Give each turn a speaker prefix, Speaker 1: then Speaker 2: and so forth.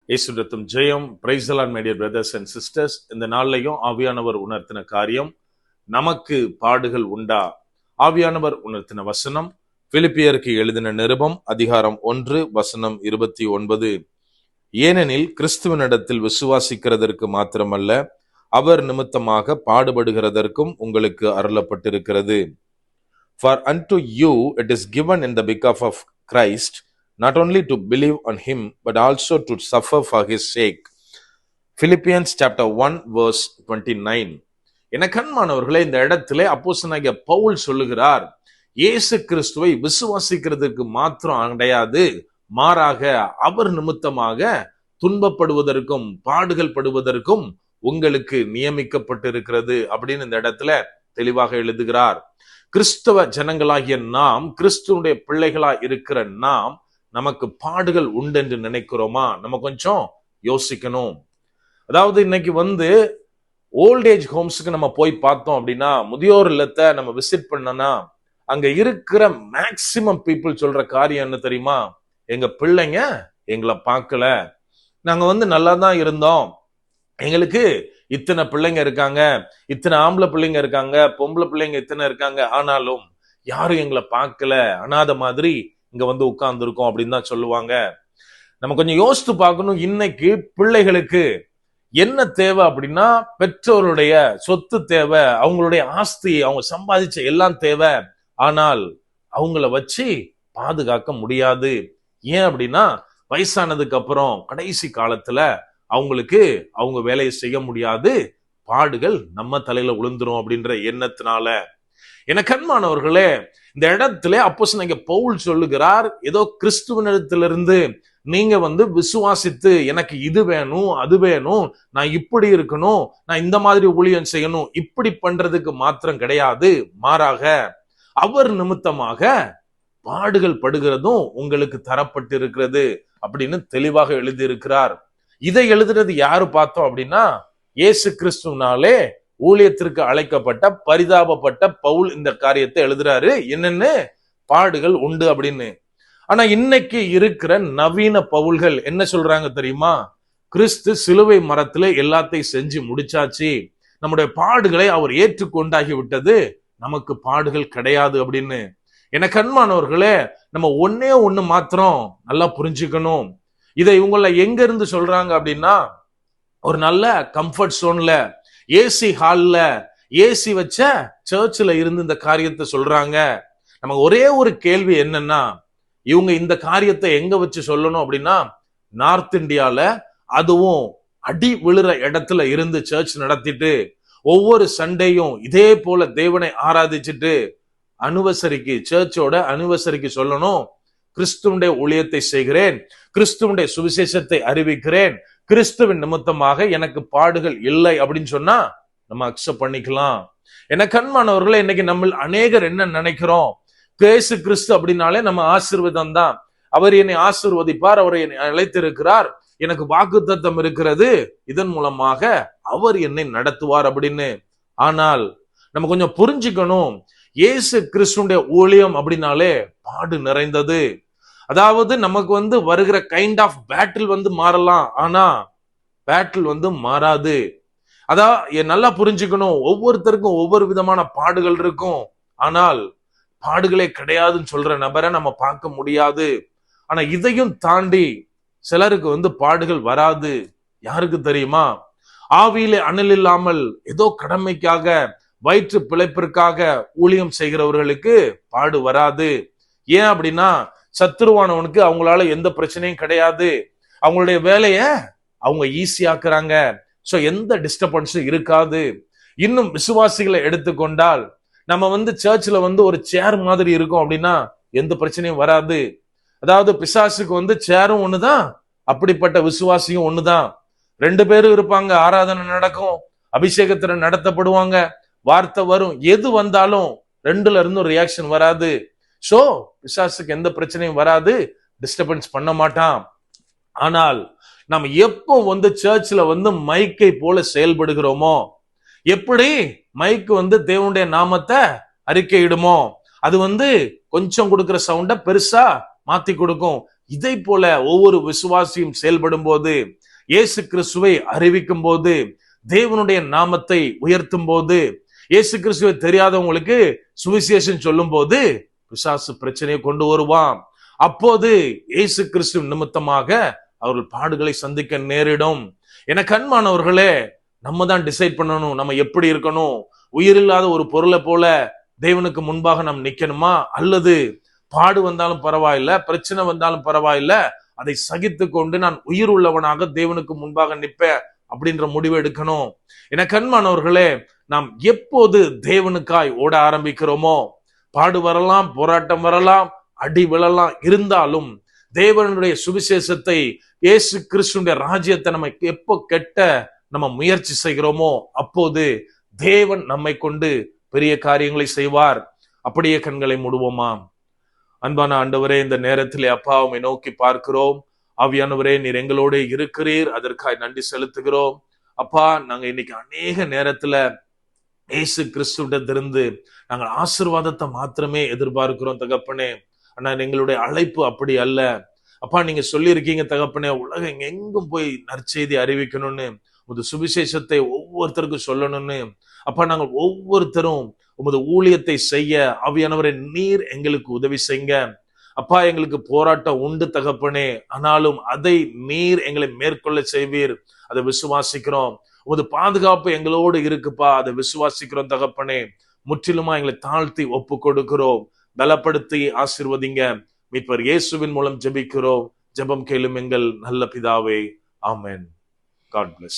Speaker 1: இயேசுவின் ஜெயம். Praise the Lord my dear brothers and sisters. இந்த நாள்லையும் ஆவியானவர் உணர்த்தின காரியம், நமக்கு பாடுகள் உண்டா? ஆவியானவர் உணர்த்தின வசனம் பிலிப்பியருக்கு எழுதின நிருபம் அதிகாரம் 1 வசனம் 29. ஏனெனில் கிறிஸ்துவனிடத்தில் விசுவாசிக்கிறதற்கு மாத்திரமல்ல, அவர் நிமித்தமாக பாடுபடுகிறதற்கும் உங்களுக்கு அருளப்பட்டிருக்கிறது. For unto you it is given in the behalf of Christ, not only to believe on him, but also to suffer for his sake. Philippians chapter 1 verse 29. என கண்மானவர்களே, இந்த இடத்திலே அப்போஸ்தலனாகிய பவுல் சொல்லுகிறார், இயேசு கிறிஸ்துவை விசுவாசிக்கிறதுக்கு மாத்திரம் அடையாது, மாறாக அவர் நிமித்தமாக துன்பப்படுவதற்கும் பாடுகள் படுவதற்கும் உங்களுக்கு நியமிக்கப்பட்டிருக்கிறது அப்படின்னு இந்த இடத்துல தெளிவாக எழுதுகிறார். கிறிஸ்தவ ஜனங்களாகிய நாம், கிறிஸ்துவனுடைய பிள்ளைகளாய் இருக்கிற நாம், நமக்கு பாடுகள் உண்டு என்று நினைக்கிறோமா? நம்ம கொஞ்சம் யோசிக்கணும். அதாவது இன்னைக்கு ஓல்டேஜ் ஹோம்ஸுக்கு நம்ம போய் பார்த்தோம் அப்படின்னா, முதியோர் இல்லத்தை நம்ம விசிட் பண்ணனா, அங்க இருக்கிற மேக்சிமம் பீப்புள் சொல்ற காரியம் என்ன தெரியுமா? எங்க பிள்ளைங்க எங்களை பார்க்கல, நாங்க நல்லா தான் இருந்தோம், எங்களுக்கு இத்தனை பிள்ளைங்க இருக்காங்க, இத்தனை ஆம்பளை பிள்ளைங்க இருக்காங்க, பொம்பளை பிள்ளைங்க இத்தனை இருக்காங்க, ஆனாலும் யாரும் எங்களை பார்க்கல, அனாதை மாதிரி இங்க உட்கார்ந்து இருக்கோம் அப்படின்னு தான் சொல்லுவாங்க. நம்ம கொஞ்சம் யோசித்து பார்க்கணும். இன்னைக்கு பிள்ளைகளுக்கு என்ன தேவை அப்படின்னா, பெற்றோருடைய சொத்து தேவை, அவங்களுடைய ஆஸ்தி, அவங்க சம்பாதிச்ச எல்லாம் தேவை. ஆனால் அவங்கள வச்சு பாதுகாக்க முடியாது. ஏன் அப்படின்னா, வயசானதுக்கு அப்புறம் கடைசி காலத்துல அவங்களுக்கு அவங்க வேலையை செய்ய முடியாது, பாடுகள் நம்ம தலையில விழுந்துரும் அப்படின்ற எண்ணத்தினால. என கண்மானவர்களே, இந்த இடத்துல அப்போஸ்தலனாகிய பவுல் சொல்லுகிறார், ஏதோ கிறிஸ்துவனிடத்திலிருந்து நீங்க விசுவாசித்து எனக்கு இது வேணும் அது வேணும், நான் இப்படி இருக்கணும், நான் இந்த மாதிரி ஊழியம் செய்யணும், இப்படி பண்றதுக்கு மாத்திரம் கிடையாது, மாறாக அவர் நிமித்தமாக பாடுகள் படுகிறதும் உங்களுக்கு தரப்பட்டிருக்கிறது அப்படின்னு தெளிவாக எழுதியிருக்கிறார். இதை எழுதுறது யாரு பார்த்தோம் அப்படின்னா, இயேசு கிறிஸ்துவனாலே ஊழியத்திற்கு அழைக்கப்பட்ட பரிதாபப்பட்ட பவுல் இந்த காரியத்தை எழுதுறாரு. என்னன்னு? பாடுகள் உண்டு அப்படின்னு. ஆனா இன்னைக்கு இருக்கிற நவீன பவுல்கள் என்ன சொல்றாங்க தெரியுமா? கிறிஸ்து சிலுவை மரத்துல எல்லாத்தையும் செஞ்சு முடிச்சாச்சு, நம்முடைய பாடுகளை அவர் ஏற்றுக்கொண்டாகி விட்டது, நமக்கு பாடுகள் கிடையாது அப்படின்னு. என கண்மானவர்களே, நம்ம ஒன்னே ஒண்ணு மாத்திரம் நல்லா புரிஞ்சுக்கணும். இதை இவங்கள எங்க இருந்து சொல்றாங்க அப்படின்னா, ஒரு நல்ல கம்ஃபர்ட் சோன்ல, ஏசி ஹால்ல, ஏசி வச்ச சர்ச்சில் இருந்து இந்த காரியத்தை சொல்றாங்க. நமக்கு ஒரே ஒரு கேள்வி என்னன்னா, இவங்க இந்த காரியத்தை எங்க வச்சு சொல்லணும் அப்படின்னா, நார்த் இந்தியால, அதுவும் அடி விழுற இடத்துல இருந்து சர்ச் நடத்திட்டு ஒவ்வொரு சண்டேயும் இதே போல தேவனை ஆராதிச்சுட்டு அனிவர்சரிக்கு, சர்ச்சோட அனிவர்சரிக்கு சொல்லணும், கிறிஸ்துவனுடைய ஊழியத்தை செய்கிறேன், கிறிஸ்துவனுடைய சுவிசேஷத்தை அறிவிக்கிறேன், கிறிஸ்துவின் நிமித்தமாக எனக்கு பாடுகள் இல்லை அப்படின்னு சொன்னா நம்ம அக்செப்ட் பண்ணிக்கலாம். என கண்மானவர்களே, இன்னைக்கு நம்ம அநேகர் என்ன நினைக்கிறோம், இயேசு கிறிஸ்து அப்படின்னாலே நம்ம ஆசீர்வாதம் தான், அவர் என்னை ஆசீர்வதிப்பார், அவர் என்னை அழைத்திருக்கிறார், எனக்கு வாக்குத்தத்தம் இருக்கிறது, இதன் மூலமாக அவர் என்னை நடத்துவார் அப்படின்னு. ஆனால் நம்ம கொஞ்சம் புரிஞ்சுக்கணும், இயேசு கிறிஸ்துடைய ஊழியம் அப்படின்னாலே பாடு நிறைந்தது. அதாவது நமக்கு வருகிற கைண்ட் ஆஃப் பேட்டில் மாறலாம், ஆனா பேட்டில் மாறாது. அதான் நல்லா புரிஞ்சுக்கணும், ஒவ்வொருத்தருக்கும் ஒவ்வொரு விதமான பாடுகள் இருக்கும். ஆனால் பாடுகளே கிடையாதுன்னு சொல்ற நபரை நம்ம பார்க்க முடியாது. ஆனா இதையும் தாண்டி சிலருக்கு பாடுகள் வராது. யாருக்கு தெரியுமா? ஆவியிலே அனல் இல்லாமல் ஏதோ கடமைக்காக, வயிற்று பிழைப்பிற்காக ஊழியம் செய்கிறவர்களுக்கு பாடு வராது. ஏன் அப்படின்னா, சத்துருவானவனுக்கு அவங்களால எந்த பிரச்சனையும் கிடையாது, அவங்களுடைய வேலைய அவங்க ஈஸியாக்குறாங்க, சோ எந்த டிஸ்டர்பன்ஸும் இருக்காது. இன்னும் விசுவாசிகளை எடுத்துக்கொண்டால், நம்ம சர்ச்சில் ஒரு சேர் மாதிரி இருக்கும் அப்படின்னா எந்த பிரச்சனையும் வராது. அதாவது பிசாசுக்கு சேரும் ஒண்ணுதான், அப்படிப்பட்ட விசுவாசியும் ஒண்ணுதான். 2 பேரும் இருப்பாங்க, ஆராதனை நடக்கும், அபிஷேகத்துல நடத்தப்படுவாங்க, வார்த்தை வரும், எது வந்தாலும் 2ல இருந்து ஒரு ரியாக்ஷன் வராது. சோ பிசாசுக்கு எந்த பிரச்சனையும் வராது, டிஸ்டர்பன்ஸ் பண்ண மாட்டான். ஆனால் நம்ம எப்போ சர்ச்சில் மைக்கை போல செயல்படுகிறோமோ, எப்படி மைக்கு தேவனுடைய நாமத்தை அறிக்கையிடுமோ, அது கொஞ்சம் கொடுக்கிற சவுண்ட பெருசா மாத்தி கொடுக்கும். இதை போல ஒவ்வொரு விசுவாசியும் செயல்படும் போது, இயேசு கிறிஸ்துவை அறிவிக்கும் போது, தேவனுடைய நாமத்தை உயர்த்தும் போது, இயேசு கிறிஸ்துவை தெரியாதவங்களுக்கு சுவிசேஷம் சொல்லும் போது பிசாசு பிரச்சனையை கொண்டு வருவான். அப்போது இயேசு கிறிஸ்து நிமித்தமாக அவர்கள் பாடுகளை சந்திக்க நேரிடும். என கண்மானவர்களே, நம்ம தான் டிசைட் பண்ணணும் நம்ம எப்படி இருக்கணும். உயிரில்லாத ஒரு பொருளை போல தேவனுக்கு முன்பாக நாம் நிக்கணுமா, அல்லது பாடு வந்தாலும் பரவாயில்ல, பிரச்சனை வந்தாலும் பரவாயில்ல, அதை சகித்து கொண்டு நான் உயிர் உள்ளவனாக தேவனுக்கு முன்பாக நிற்பேன் அப்படின்ற முடிவு எடுக்கணும். என கண்மானவர்களே, நாம் எப்போது தேவனுக்காய் ஓட ஆரம்பிக்கிறோமோ, பாடு வரலாம், போராட்டம் வரலாம், அடி விழலாம், இருந்தாலும் தேவனுடைய சுவிசேஷத்தை, இயேசு கிறிஸ்துடைய ராஜ்யத்தை நம்ம எப்போ கெட்ட நம்ம முயற்சி செய்கிறோமோ, அப்போது தேவன் நம்மை கொண்டு பெரிய காரியங்களை செய்வார். அப்படியே கண்களை மூடுவோமா? அன்பான ஆண்டவரே, இந்த நேரத்திலே அப்பா உம்மை நோக்கி பார்க்கிறோம். ஆவியானவரே, நீர் எங்களோட இருக்கிறீர், அதற்காய் நன்றி செலுத்துகிறோம். அப்பா, நாங்க இன்னைக்கு அநேக நேரத்துல இயேசு கிறிஸ்துவிடத்திலிருந்து நாங்கள் ஆசீர்வாதத்தை மாத்திரமே எதிர்பார்க்கிறோம் தகப்பனே. ஆனா எங்களுடைய அழைப்பு அப்படி அல்ல. அப்பா, நீங்க சொல்லியிருக்கீங்க தகப்பனே, உலகம் எங்கும் போய் நற்செய்தி அறிவிக்கணும்னு, உமது சுவிசேஷத்தை ஒவ்வொருத்தருக்கும் சொல்லணும்னு. அப்பா, நாங்கள் ஒவ்வொருத்தரும் உமது ஊழியத்தை செய்ய ஆவியானவரே நீர் எங்களுக்கு உதவி செய்யுங்க. அப்பா, எங்களுக்கு போராட்டம் உண்டு தகப்பனே, ஆனாலும் அதை நீர் எங்களை மேற்கொள்ள செய்வீர், அதை விசுவாசிக்கிறோம். உமது பாதுகாப்பு எங்களோடு இருக்குப்பா, அதை விசுவாசிக்கிறோம் தகப்பனே. முற்றிலுமா எங்களை தாழ்த்தி ஒப்பு கொடுக்கிறோம். பலப்படுத்தி ஆசீர்வதிங்க. மீட்பர் இயேசுவின் மூலம் ஜெபிக்கிறோம். ஜெபம் கேளும் எங்கள் நல்ல பிதாவே. ஆமென். God bless.